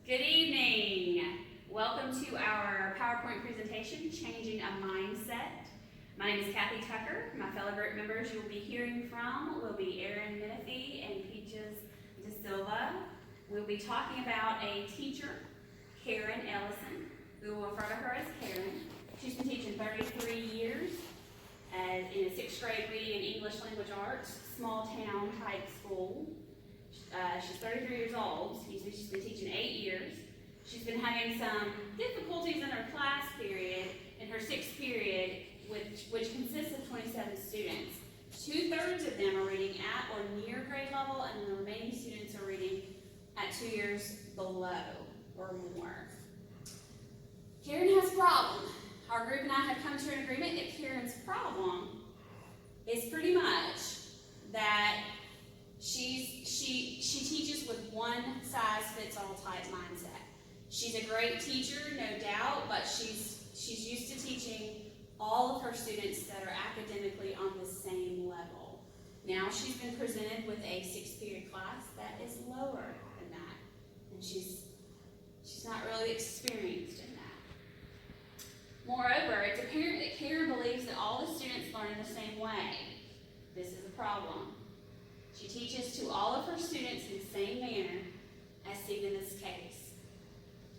Good evening. Welcome to our PowerPoint presentation, Changing a Mindset. My name is Kathy Tucker. My fellow group members you will be hearing from will be Erin Menifee and Peaches De Silva. We'll be talking about a teacher, Karen Ellison. We will refer to her as Karen. She's been teaching 33 years in a 6th grade reading and English language arts, small town type school. She's 33 years old. She's been teaching 8 years. She's been having some difficulties in her class period, in her 6th period, which consists of 27 students. 2/3 of them are reading at or near grade level, and the remaining students are reading at 2 years below or more. Karen has a problem. Our group and I have come to an agreement that Karen's problem is pretty much that she teaches with one-size-fits-all type mindset. She's a great teacher, no doubt, but she's used to teaching all of her students that are academically on the same level. Now she's been presented with a 6th period class that is lower than that, and she's not really experienced in that. Moreover, it's apparent that Karen believes that all the students learn the same way. This is a problem. She teaches to all of her students in the same manner as seen in this case.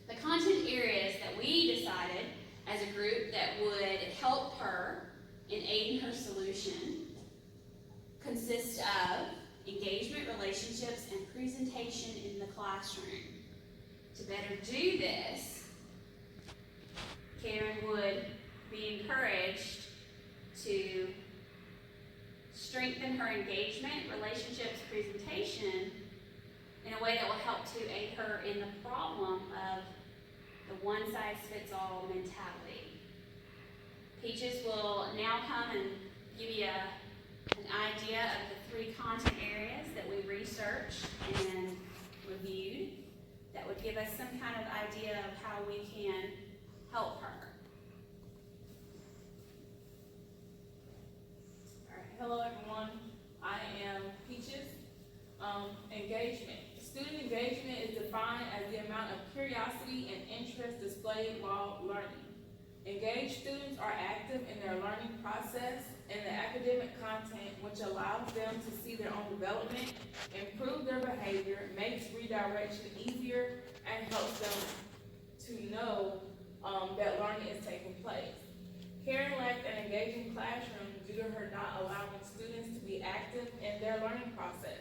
The content areas that we decided as a group that would help her in aiding her solution consist of engagement, relationships, and presentation in the classroom. To better do this, Karen would be encouraged to strengthen her engagement, relationships, presentation in a way that will help to aid her in the problem of the one-size-fits-all mentality. Peaches will now come and give you an idea of the 3 content areas that we researched and reviewed that would give us some kind of idea of how we can help her. Hello everyone, I am Peaches. Engagement. Student engagement is defined as the amount of curiosity and interest displayed while learning. Engaged students are active in their learning process and the academic content, which allows them to see their own development, improve their behavior, makes redirection easier, and helps them to know that learning is taking place. Karen lacked an engaging classroom due to her not allowing students to be active in their learning process.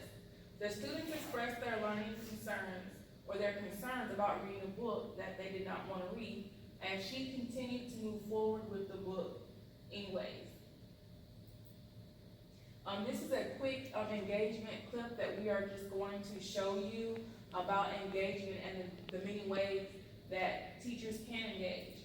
The students expressed their learning concerns or their concerns about reading a book that they did not want to read, and she continued to move forward with the book anyways. This is a quick engagement clip that we are just going to show you about engagement and the many ways that teachers can engage.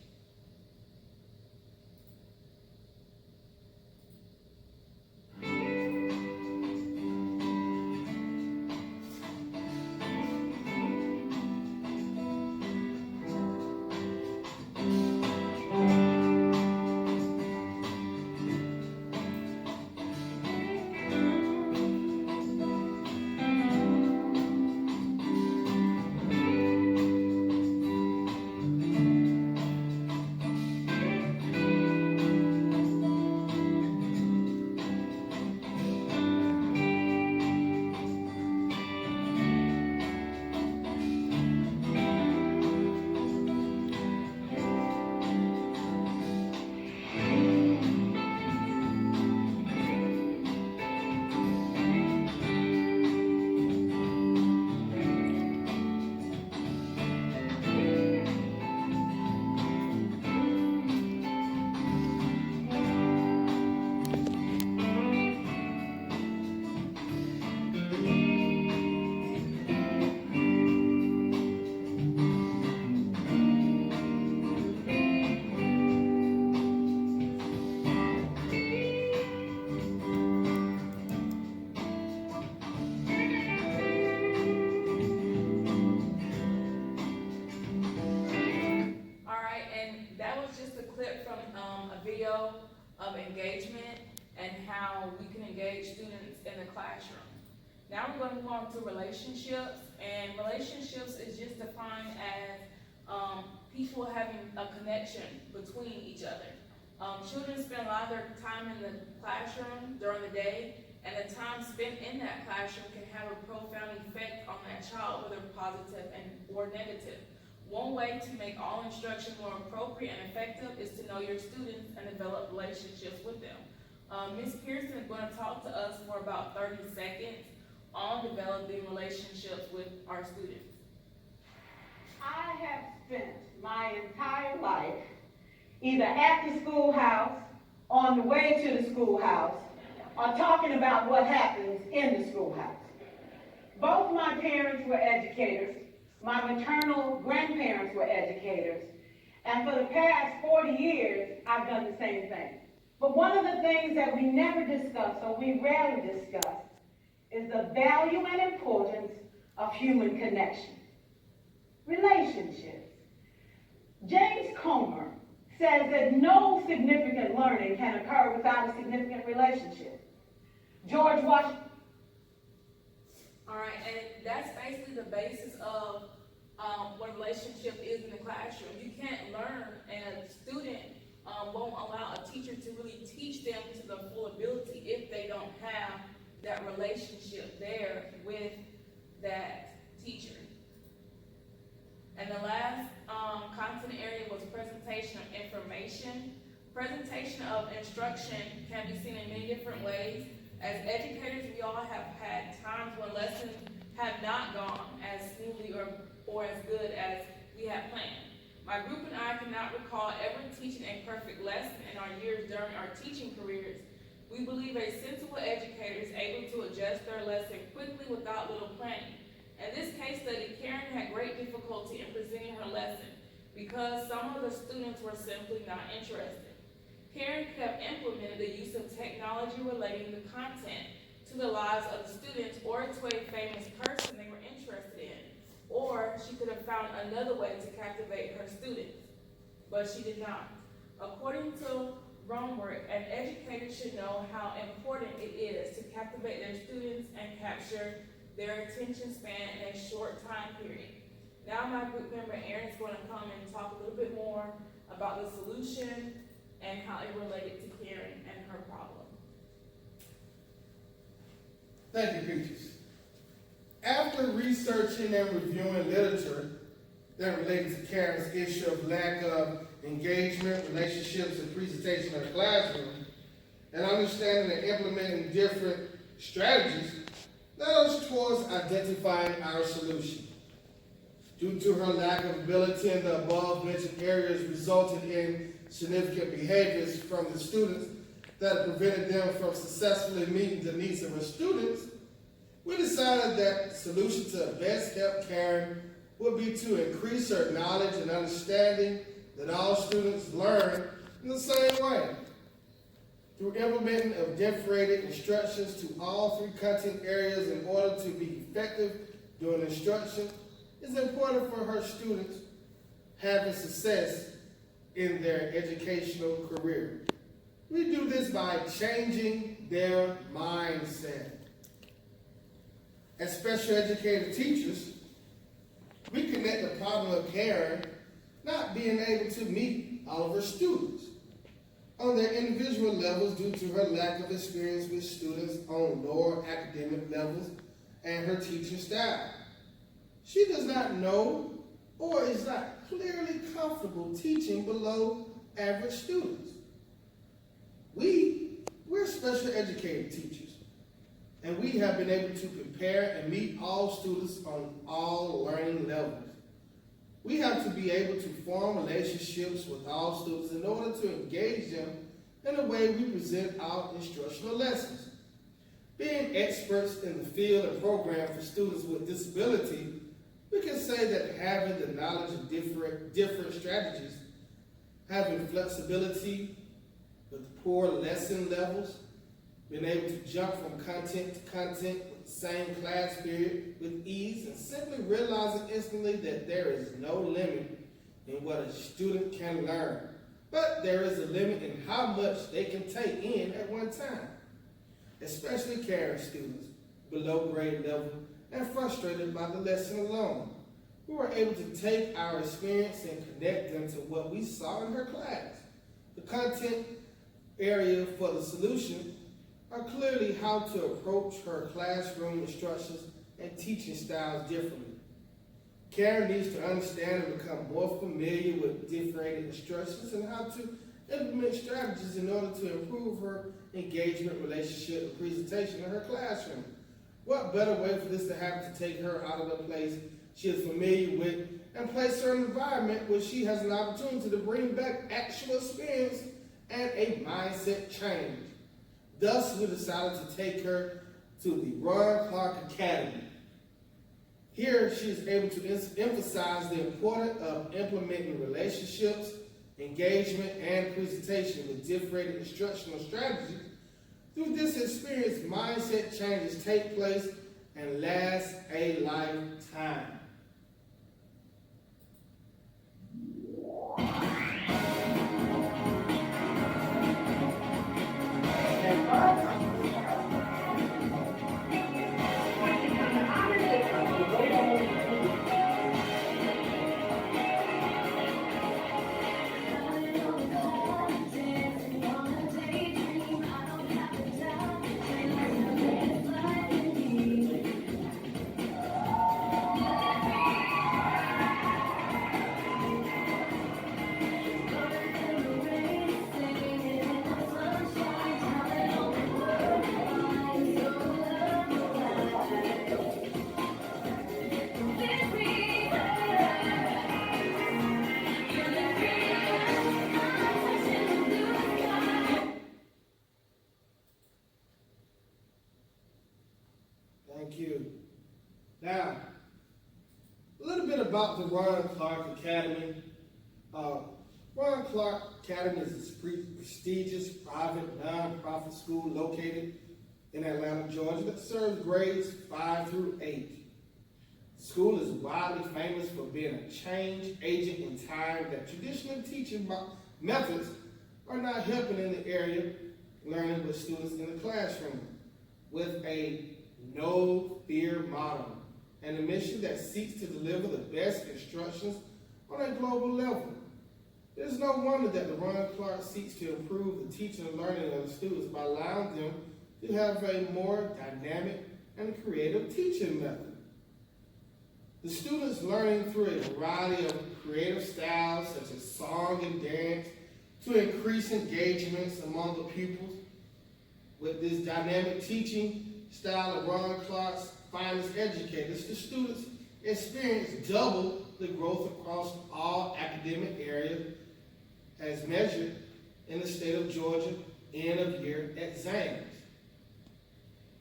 Of engagement and how we can engage students in the classroom. Now we're going to move on to relationships, and relationships is just defined essential having a connection between each other. Children spend a lot of their time in the classroom during the day, and the time spent in that classroom can have a profound effect on that child, whether positive or negative. One way to make all instruction more appropriate and effective is to know your students and develop relationships with them. Ms. Pearson is going to talk to us for about 30 seconds on developing relationships with our students. I have spent my entire life either at the schoolhouse, on the way to the schoolhouse, or talking about what happens in the schoolhouse. Both my parents were educators. My maternal grandparents were educators. And for the past 40 years, I've done the same thing. But one of the things that we never discuss, or we rarely discuss, is the value and importance of human connection. Relationships. James Comer says that no significant learning can occur without a significant relationship. George Washington. All right, and that's basically the basis of what a relationship is in the classroom. You can't learn, and a student won't allow a teacher to really teach them to the full ability if they don't have that relationship there with that teacher. And the last content area was presentation of information. Presentation of instruction can be seen in many different ways. As educators, we all have had times when lessons have not gone as smoothly or as good as we had planned. My group and I cannot recall ever teaching a perfect lesson in our years during our teaching careers. We believe a sensible educator is able to adjust their lesson quickly without little planning. In this case study, Karen had great difficulty in presenting her lesson because some of the students were simply not interested. Karen could have implemented the use of technology relating the content to the lives of the students or to a famous person they were interested in, or she could have found another way to captivate her students, but she did not. According to Romberg, an educator should know how important it is to captivate their students and capture their attention span in a short time period. Now my group member Erin is going to come and talk a little bit more about the solution and how it related to Karen and her problem. Thank you, Peaches. After researching and reviewing literature that related to Karen's issue of lack of engagement, relationships, and presentation in the classroom, and understanding and implementing different strategies, led us towards identifying our solution. Due to her lack of ability in the above-mentioned areas resulted in significant behaviors from the students that prevented them from successfully meeting the needs of her students, we decided that the solution to best help Karen would be to increase her knowledge and understanding that all students learn in the same way. Through implementing of differentiated instructions to all three content areas in order to be effective during instruction, it's important for her students having success in their educational career. We do this by changing their mindset. As special educated teachers, we connect the problem of Karen not being able to meet all of her students on their individual levels due to her lack of experience with students on lower academic levels and her teaching style. She does not know or is not clearly comfortable teaching below average students. We're special educated teachers, and we have been able to prepare and meet all students on all learning levels. We have to be able to form relationships with all students in order to engage them in the way we present our instructional lessons. Being experts in the field and program for students with disability, we can say that having the knowledge of different strategies, having flexibility with poor lesson levels, being able to jump from content to content with the same class period with ease, and simply realizing instantly that there is no limit in what a student can learn, but there is a limit in how much they can take in at one time, especially Karen students below grade level and frustrated by the lesson alone. we were able to take our experience and connect them to what we saw in her class. The content area for the solution are clearly how to approach her classroom instructions and teaching styles differently. Karen needs to understand and become more familiar with differentiated instructions and how to implement strategies in order to improve her engagement, relationship, and presentation in her classroom. What better way for this to happen to take her out of the place she is familiar with and place her in an environment where she has an opportunity to bring back actual experience and a mindset change. Thus, we decided to take her to the Ron Clark Academy. Here, she is able to emphasize the importance of implementing relationships, engagement, and presentation with differentiated instructional strategies. Through this experience, mindset changes take place and last a lifetime. Thank you. Now, a little bit about the Ron Clark Academy. Ron Clark Academy is a prestigious private nonprofit school located in Atlanta, Georgia that serves grades 5 through 8. The school is widely famous for being a change agent in time that traditional teaching methods are not helping in the area learning with students in the classroom with a no fear model and a mission that seeks to deliver the best instructions on a global level. It is no wonder that the Ron Clark seeks to improve the teaching and learning of the students by allowing them to have a more dynamic and creative teaching method. The students learning through a variety of creative styles such as song and dance to increase engagements among the pupils. With this dynamic teaching style of Ron Clark's finest educators, the students experience double the growth across all academic areas as measured in the state of Georgia end of year exams.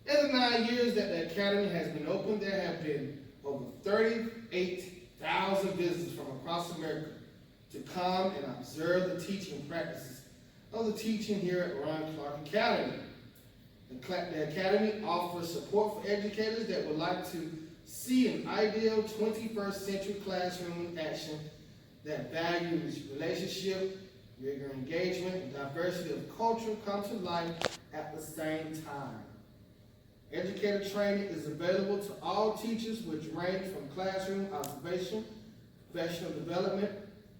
In the 9 years that the Academy has been open, there have been over 38,000 visitors from across America to come and observe the teaching practices of the teaching here at Ron Clark Academy. The Academy offers support for educators that would like to see an ideal 21st century classroom in action that values relationship, rigor engagement, and diversity of culture come to life at the same time. Educator training is available to all teachers, which range from classroom observation, professional development,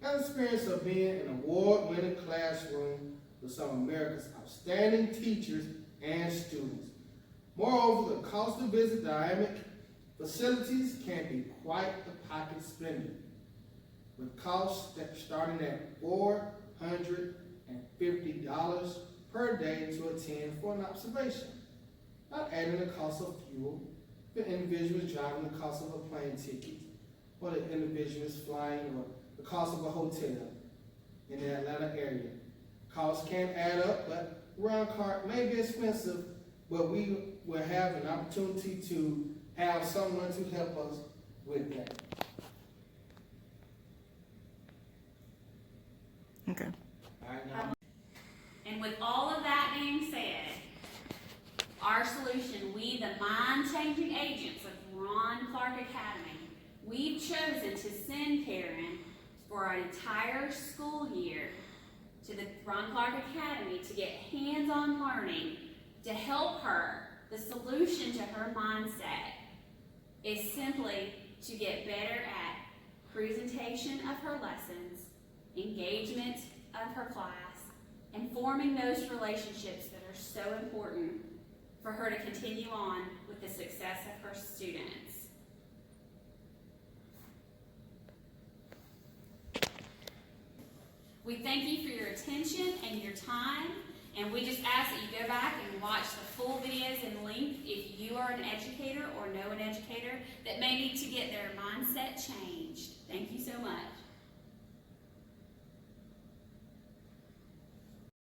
and experience of being an award-winning classroom with some of America's outstanding teachers and students. Moreover, the cost to visit dynamic facilities can be quite the pocket spender, with costs that starting at $450 per day to attend for an observation, not adding the cost of fuel, the individuals driving, the cost of a plane ticket, or the individuals flying, or the cost of a hotel in the Atlanta area. Costs can add up, but Ron Clark may be expensive, but we will have an opportunity to have someone to help us with that. Okay. All right, now. And with all of that being said, our solution, we the mind-changing agents of Ron Clark Academy, we've chosen to send Karen for an entire school year to the Ron Clark Academy to get hands-on learning to help her. The solution to her mindset is simply to get better at presentation of her lessons, engagement of her class, and forming those relationships that are so important for her to continue on with the success of her students. We thank you for your attention and your time, and we just ask that you go back and watch the full videos in length if you are an educator or know an educator that may need to get their mindset changed. Thank you so much.